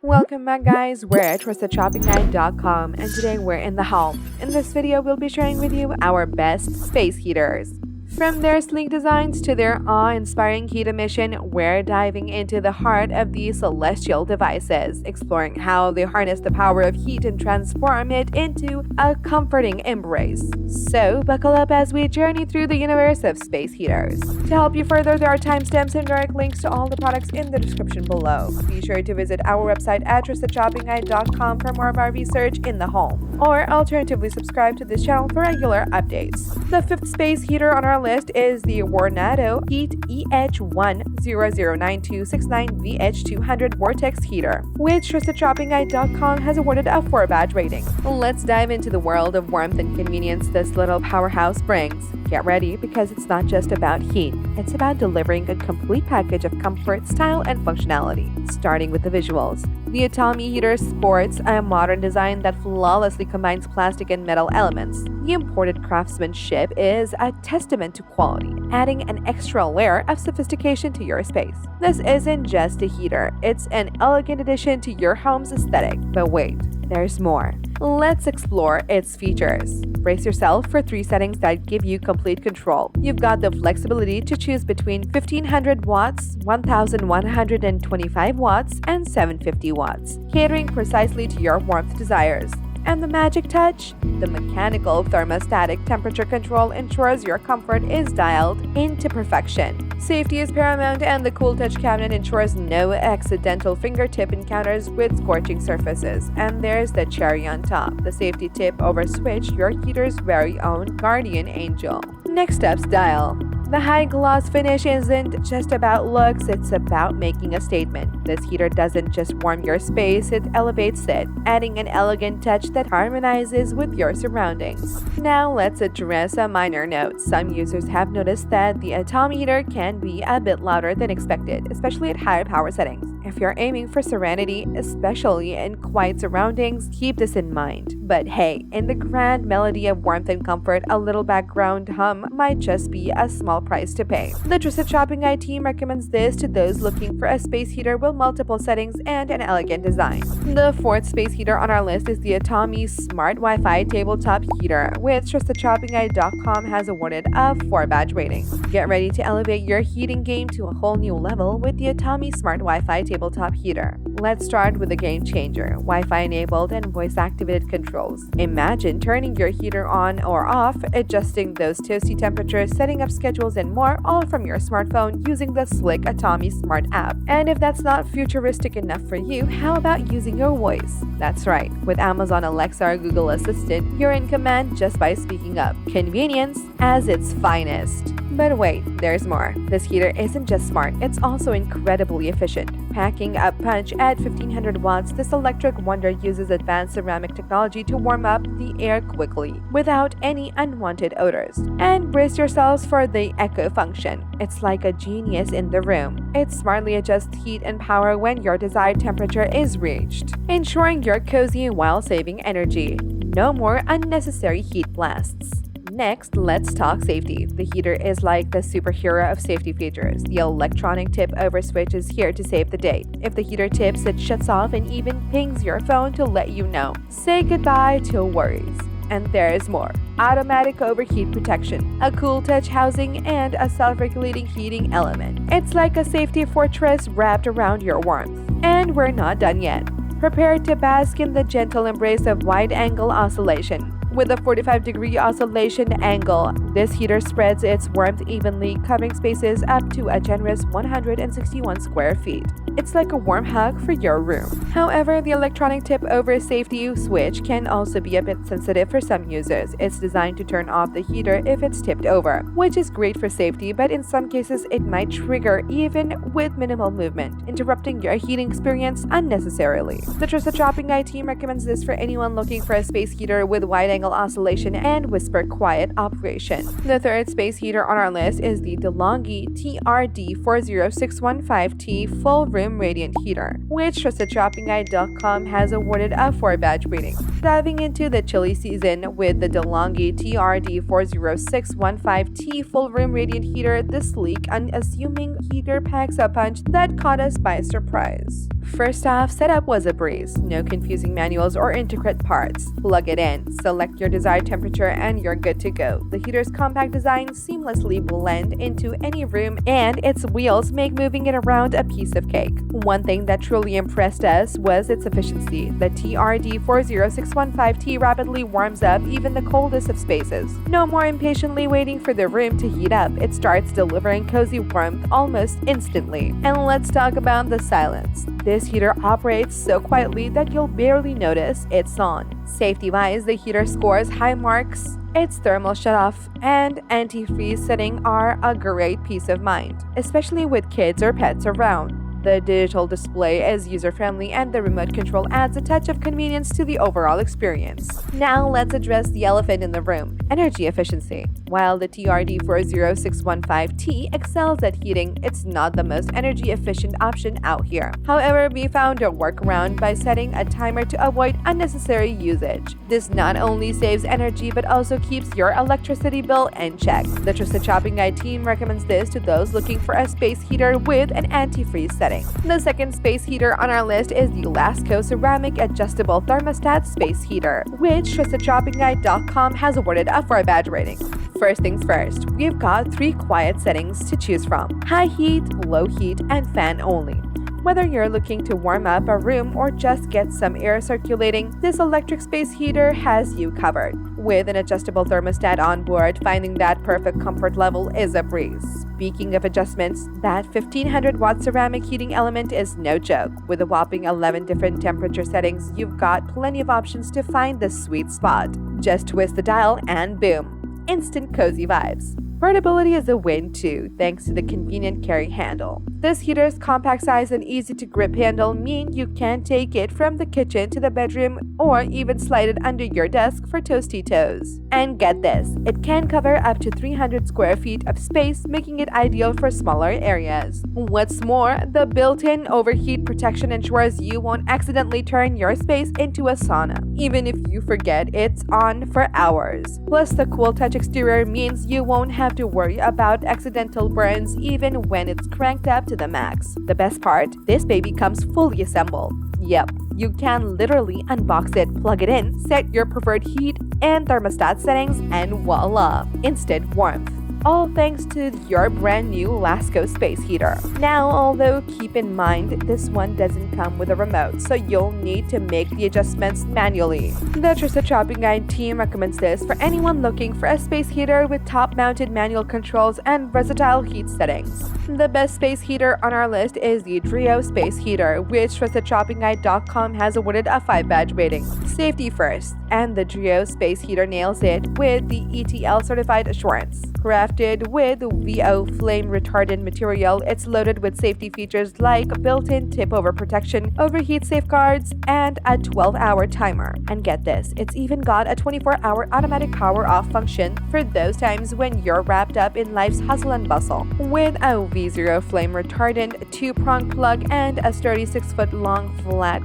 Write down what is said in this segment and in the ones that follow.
Welcome back guys, we're at TrustedShoppingGuide.com and today we're in the home. In this video, we'll be sharing with you our best space heaters. From their sleek designs to their awe-inspiring heat emission, we're diving into the heart of these celestial devices, exploring how they harness the power of heat and transform it into a comforting embrace. So, buckle up as we journey through the universe of space heaters. To help you further, there are timestamps and direct links to all the products in the description below. Be sure to visit our website at TrustedShoppingGuide.com for more of our research in the home, or alternatively subscribe to this channel for regular updates. The fifth space heater on our list is the Vornado Heat EH1009269VH200 Vortex heater, which TrustedShoppingGuide.com has awarded a 4-badge rating. Let's dive into the world of warmth and convenience this little powerhouse brings. Get ready, because it's not just about heat, it's about delivering a complete package of comfort, style, and functionality. Starting with the visuals. The Atomi heater sports a modern design that flawlessly combines plastic and metal elements. The imported craftsmanship is a testament to quality, adding an extra layer of sophistication to your space. This isn't just a heater, it's an elegant addition to your home's aesthetic. But wait, there's more. Let's explore its features. Brace yourself for 3 settings that give you complete control. You've got the flexibility to choose between 1500 watts, 1125 watts, and 750 watts, catering precisely to your warmth desires. And the magic touch? The mechanical thermostatic temperature control ensures your comfort is dialed into perfection. Safety is paramount, and the Cool Touch cabinet ensures no accidental fingertip encounters with scorching surfaces. And there's the cherry on top, the safety tip over switch, your heater's very own guardian angel. Next up, style. The high gloss finish isn't just about looks, it's about making a statement. This heater doesn't just warm your space, it elevates it, adding an elegant touch that harmonizes with your surroundings. Now let's address a minor note. Some users have noticed that the Atomi heater can be a bit louder than expected, especially at higher power settings. If you're aiming for serenity, especially in quiet surroundings, keep this in mind. But hey, in the grand melody of warmth and comfort, a little background hum might just be a small price to pay. The Trusted Shopping Guide team recommends this to those looking for a space heater with multiple settings and an elegant design. The fourth space heater on our list is the Atomi Smart Wi-Fi Tabletop heater, which TrustedShoppingGuide.com has awarded a 4-badge rating. Get ready to elevate your heating game to a whole new level with the Atomi Smart Wi-Fi Tabletop heater. Let's start with a game changer: Wi-Fi enabled and voice-activated controls. Imagine turning your heater on or off, adjusting those toasty temperatures, setting up schedules, and more, all from your smartphone using the slick Atomi Smart app. And if that's not futuristic enough for you, how about using your voice? That's right, with Amazon Alexa or Google Assistant, you're in command just by speaking up. Convenience as its finest. But wait, there's more. This heater isn't just smart, it's also incredibly efficient. Packing a punch at 1500 watts, this electric wonder uses advanced ceramic technology to warm up the air quickly, without any unwanted odors. And brace yourselves for the echo function. It's like a genius in the room. It smartly adjusts heat and power when your desired temperature is reached, ensuring you're cozy while saving energy. No more unnecessary heat blasts. Next, let's talk safety. The heater is like the superhero of safety features. The electronic tip-over switch is here to save the day. If the heater tips, it shuts off and even pings your phone to let you know. Say goodbye to worries. And there's more. Automatic overheat protection, a cool touch housing, and a self-regulating heating element. It's like a safety fortress wrapped around your warmth. And we're not done yet. Prepare to bask in the gentle embrace of wide-angle oscillation. With a 45-degree oscillation angle, this heater spreads its warmth evenly, covering spaces up to a generous 161 square feet. It's like a warm hug for your room. However, the electronic tip-over safety switch can also be a bit sensitive for some users. It's designed to turn off the heater if it's tipped over, which is great for safety, but in some cases it might trigger even with minimal movement, interrupting your heating experience unnecessarily. The Trusted Shopping Guide team recommends this for anyone looking for a space heater with wide-angle oscillation and whisper quiet operation. The third space heater on our list is the DeLonghi TRD40615T Full Room Radiant Heater, which TrustedShoppingGuide.com has awarded a 4-badge rating. Diving into the chilly season with the DeLonghi TRD40615T Full Room Radiant Heater, the sleek, unassuming heater packs a punch that caught us by surprise. First off, setup was a breeze. No confusing manuals or intricate parts. Plug it in, select your desired temperature, and you're good to go. The heater's compact design seamlessly blend into any room, and its wheels make moving it around a piece of cake. One thing that truly impressed us was its efficiency. The TRD40615T rapidly warms up even the coldest of spaces. No more impatiently waiting for the room to heat up. It starts delivering cozy warmth almost instantly. And let's talk about the silence. This heater operates so quietly that you'll barely notice it's on. Safety-wise, the heater scores high marks. Its thermal shutoff and anti-freeze setting are a great peace of mind, especially with kids or pets around. The digital display is user-friendly and the remote control adds a touch of convenience to the overall experience. Now let's address the elephant in the room, energy efficiency. While the TRD40615T excels at heating, it's not the most energy-efficient option out here. However, we found a workaround by setting a timer to avoid unnecessary usage. This not only saves energy but also keeps your electricity bill in check. The Trusted Shopping Guide team recommends this to those looking for a space heater with an anti-freeze setting. The second space heater on our list is the Lasko Ceramic Adjustable Thermostat Space Heater, which TrustedShoppingGuide.com has awarded a 4-badge rating. First things first, we've got 3 quiet settings to choose from: high heat, low heat, and fan only. Whether you're looking to warm up a room or just get some air circulating, this electric space heater has you covered. With an adjustable thermostat on board, finding that perfect comfort level is a breeze. Speaking of adjustments, that 1500-watt ceramic heating element is no joke. With a whopping 11 different temperature settings, you've got plenty of options to find the sweet spot. Just twist the dial and boom, instant cozy vibes. Portability is a win too, thanks to the convenient carry handle. This heater's compact size and easy-to-grip handle mean you can take it from the kitchen to the bedroom or even slide it under your desk for toasty toes. And get this, it can cover up to 300 square feet of space, making it ideal for smaller areas. What's more, the built-in overheat protection ensures you won't accidentally turn your space into a sauna, even if you forget it's on for hours. Plus, the cool touch exterior means you won't have to worry about accidental burns even when it's cranked up to the max. The best part, this baby comes fully assembled. Yep, you can literally unbox it, plug it in, set your preferred heat and thermostat settings, and voila, instant warmth. All thanks to your brand new Lasko space heater. Now, although keep in mind this one doesn't come with a remote, so you'll need to make the adjustments manually. The Trusted Shopping Guide team recommends this for anyone looking for a space heater with top-mounted manual controls and versatile heat settings. The best space heater on our list is the Dreo space heater, which TrustedShoppingGuide.com has awarded a 5-badge rating. Safety first, and the Dreo space heater nails it with the ETL certified assurance. Crafted with VO flame retardant material, it's loaded with safety features like built-in tip-over protection, overheat safeguards, and a 12-hour timer. And get this, it's even got a 24-hour automatic power-off function for those times when you're wrapped up in life's hustle and bustle. With a V0 flame retardant, 2-prong plug, and a sturdy 6-foot-long flat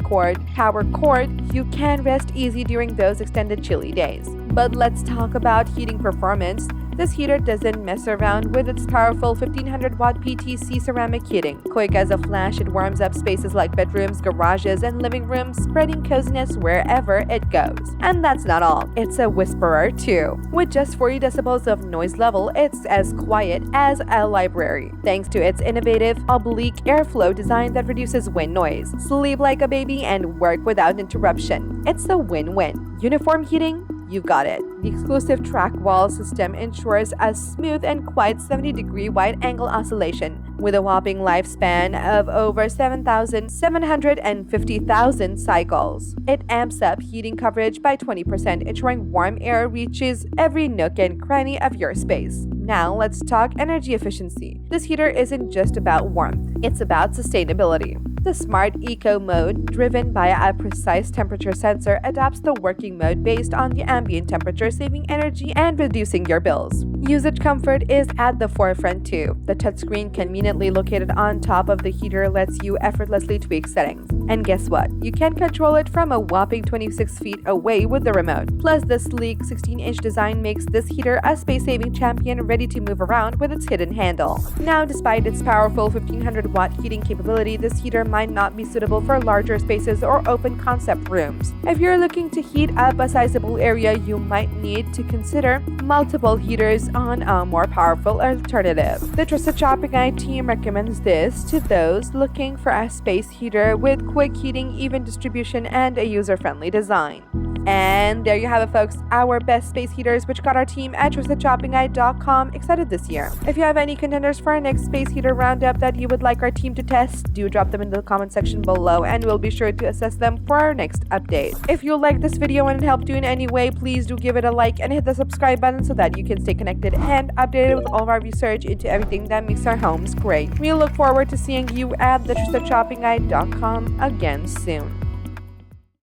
power cord, you can rest easy during those extended chilly days. But let's talk about heating performance. This heater doesn't mess around with its powerful 1500-watt PTC ceramic heating. Quick as a flash, it warms up spaces like bedrooms, garages, and living rooms, spreading coziness wherever it goes. And that's not all. It's a whisperer too. With just 40 decibels of noise level, it's as quiet as a library. Thanks to its innovative, oblique airflow design that reduces wind noise. Sleep like a baby and work without interruption. It's a win-win. Uniform heating? You've got it. The exclusive track wall system ensures a smooth and quiet 70-degree wide-angle oscillation with a whopping lifespan of over 750,000 cycles. It amps up heating coverage by 20%, ensuring warm air reaches every nook and cranny of your space. Now let's talk energy efficiency. This heater isn't just about warmth, it's about sustainability. The Smart Eco mode, driven by a precise temperature sensor, adapts the working mode based on the ambient temperature, saving energy and reducing your bills. Usage comfort is at the forefront too. The touchscreen, conveniently located on top of the heater, lets you effortlessly tweak settings. And guess what? You can control it from a whopping 26 feet away with the remote. Plus, the sleek 16-inch design makes this heater a space-saving champion ready to move around with its hidden handle. Now, despite its powerful 1500-watt heating capability, this heater might not be suitable for larger spaces or open concept rooms. If you're looking to heat up a sizable area, you might need to consider multiple heaters on a more powerful alternative. The Trusted Shopping Guide team recommends this to those looking for a space heater with quick heating, even distribution, and a user-friendly design. And there you have it, folks, our best space heaters, which got our team at TrustedShoppingGuide.com excited this year. If you have any contenders for our next space heater roundup that you would like our team to test, do drop them in the comment section below, and we'll be sure to assess them for our next update. If you liked this video and it helped you in any way, please do give it a like and hit the subscribe button so that you can stay connected and updated with all of our research into everything that makes our homes great. We look forward to seeing you at TrustedShoppingGuide.com again soon.